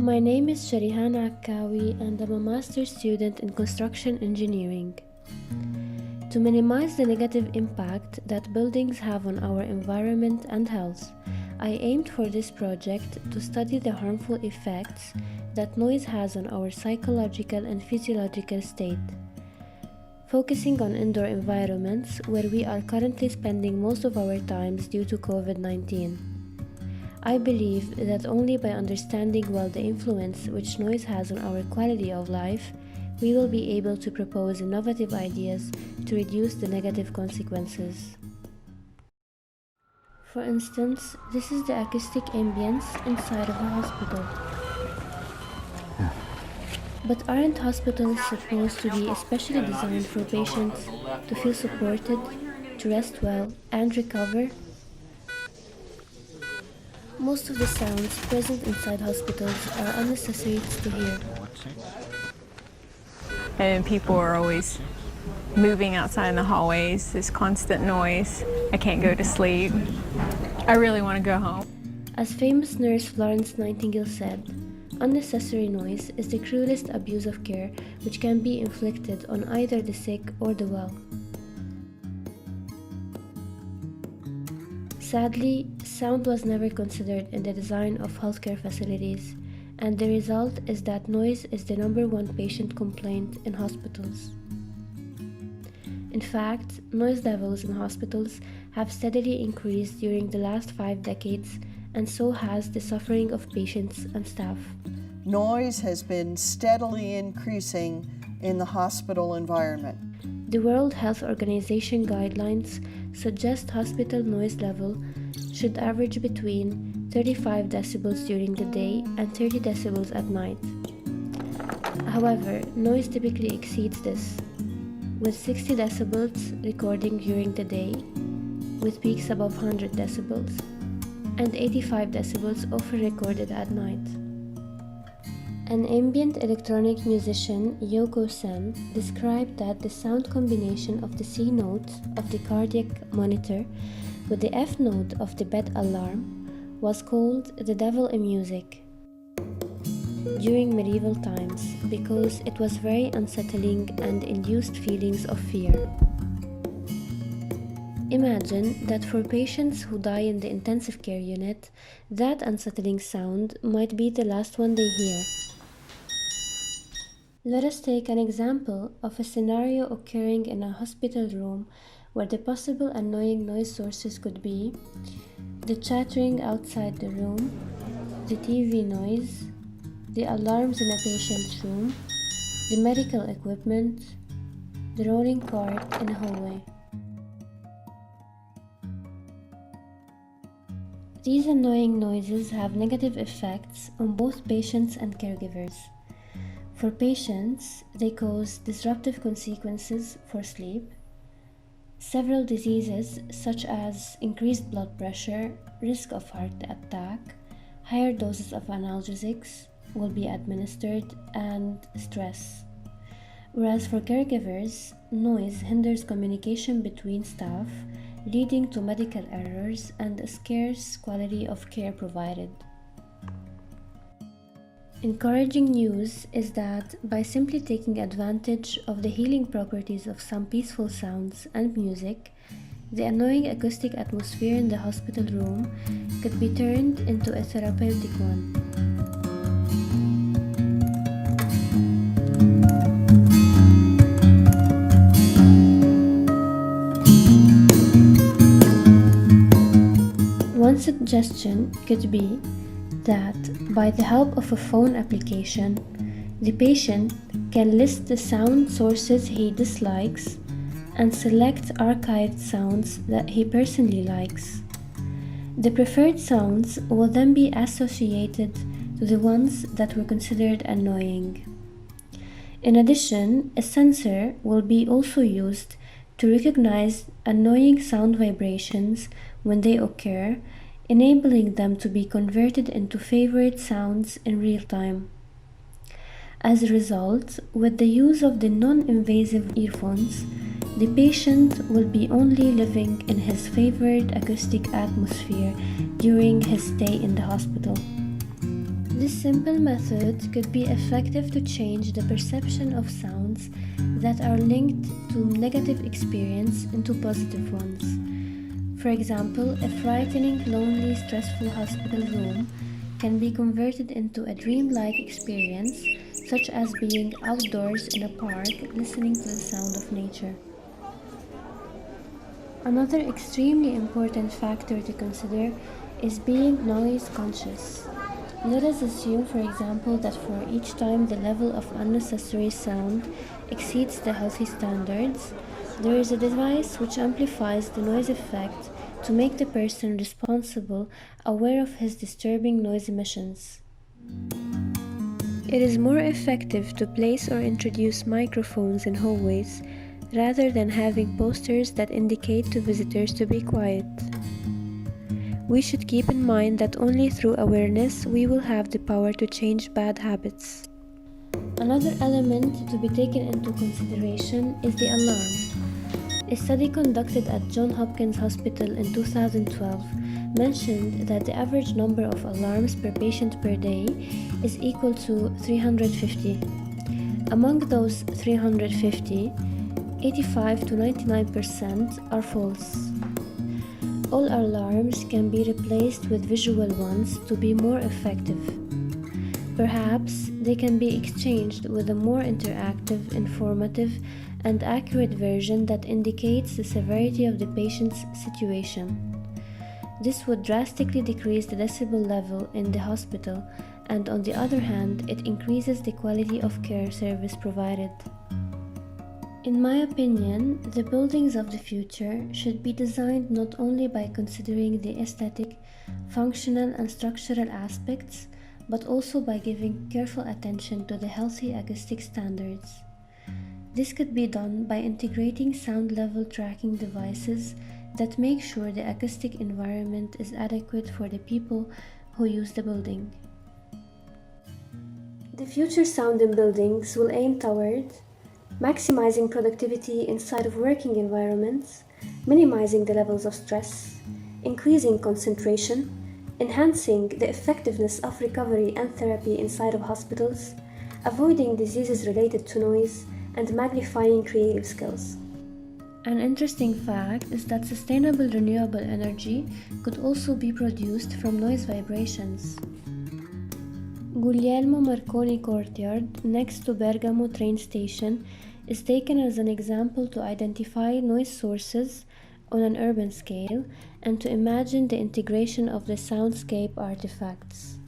My name is Sherihan Akkawi and I'm a master's student in construction engineering. To minimize the negative impact that buildings have on our environment and health, I aimed for this project to study the harmful effects that noise has on our psychological and physiological state, focusing on indoor environments where we are currently spending most of our times due to COVID-19. I believe that only by understanding well the influence which noise has on our quality of life, we will be able to propose innovative ideas to reduce the negative consequences. For instance, this is the acoustic ambience inside of a hospital. But aren't hospitals supposed to be especially designed for patients to feel supported, to rest well, and recover? Most of the sounds present inside hospitals are unnecessary to hear. And people are always moving outside in the hallways, this constant noise. I can't go to sleep. I really want to go home. As famous nurse Florence Nightingale said, unnecessary noise is the cruelest abuse of care which can be inflicted on either the sick or the well. Sadly, sound was never considered in the design of healthcare facilities, and the result is that noise is the #1 patient complaint in hospitals. In fact, noise levels in hospitals have steadily increased during the last 5 decades, and so has the suffering of patients and staff. Noise has been steadily increasing in the hospital environment. The World Health Organization guidelines suggest hospital noise level should average between 35 decibels during the day and 30 decibels at night. However, noise typically exceeds this, with 60 decibels recording during the day, with peaks above 100 decibels, and 85 decibels often recorded at night. An ambient electronic musician, Yoko Sen, described that the sound combination of the C note of the cardiac monitor with the F note of the bed alarm was called the devil in music during medieval times because it was very unsettling and induced feelings of fear. Imagine that for patients who die in the intensive care unit, that unsettling sound might be the last one they hear. Let us take an example of a scenario occurring in a hospital room where the possible annoying noise sources could be the chattering outside the room, the TV noise, the alarms in a patient's room, the medical equipment, the rolling cart in a hallway. These annoying noises have negative effects on both patients and caregivers. For patients, they cause disruptive consequences for sleep. Several diseases such as increased blood pressure, risk of heart attack, higher doses of analgesics will be administered, and stress. Whereas for caregivers, noise hinders communication between staff, leading to medical errors and a scarce quality of care provided. Encouraging news is that by simply taking advantage of the healing properties of some peaceful sounds and music, the annoying acoustic atmosphere in the hospital room could be turned into a therapeutic one. One suggestion could be that by the help of a phone application, the patient can list the sound sources he dislikes and select archived sounds that he personally likes. The preferred sounds will then be associated to the ones that were considered annoying. In addition, a sensor will be also used to recognize annoying sound vibrations when they occur, enabling them to be converted into favorite sounds in real time. As a result, with the use of the non-invasive earphones, the patient will be only living in his favorite acoustic atmosphere during his stay in the hospital. This simple method could be effective to change the perception of sounds that are linked to negative experience into positive ones. For example, a frightening, lonely, stressful hospital room can be converted into a dreamlike experience, such as being outdoors in a park listening to the sound of nature. Another extremely important factor to consider is being noise conscious. Let us assume, for example, that for each time the level of unnecessary sound exceeds the healthy standards, there is a device which amplifies the noise effect to make the person responsible aware of his disturbing noise emissions. It is more effective to place or introduce microphones in hallways rather than having posters that indicate to visitors to be quiet. We should keep in mind that only through awareness we will have the power to change bad habits. Another element to be taken into consideration is the alarm. A study conducted at Johns Hopkins Hospital in 2012 mentioned that the average number of alarms per patient per day is equal to 350. Among those 350, 85 to 99% are false. All alarms can be replaced with visual ones to be more effective. Perhaps they can be exchanged with a more interactive, informative, and accurate version that indicates the severity of the patient's situation. This would drastically decrease the decibel level in the hospital, and on the other hand, it increases the quality of care service provided. In my opinion, the buildings of the future should be designed not only by considering the aesthetic, functional, and structural aspects, but also by giving careful attention to the healthy acoustic standards. This could be done by integrating sound level tracking devices that make sure the acoustic environment is adequate for the people who use the building. The future sound in buildings will aim toward maximizing productivity inside of working environments, minimizing the levels of stress, increasing concentration, enhancing the effectiveness of recovery and therapy inside of hospitals, avoiding diseases related to noise, and magnifying creative skills. An interesting fact is that sustainable renewable energy could also be produced from noise vibrations. Guglielmo Marconi Courtyard, next to Bergamo train station, is taken as an example to identify noise sources on an urban scale and to imagine the integration of the soundscape artifacts.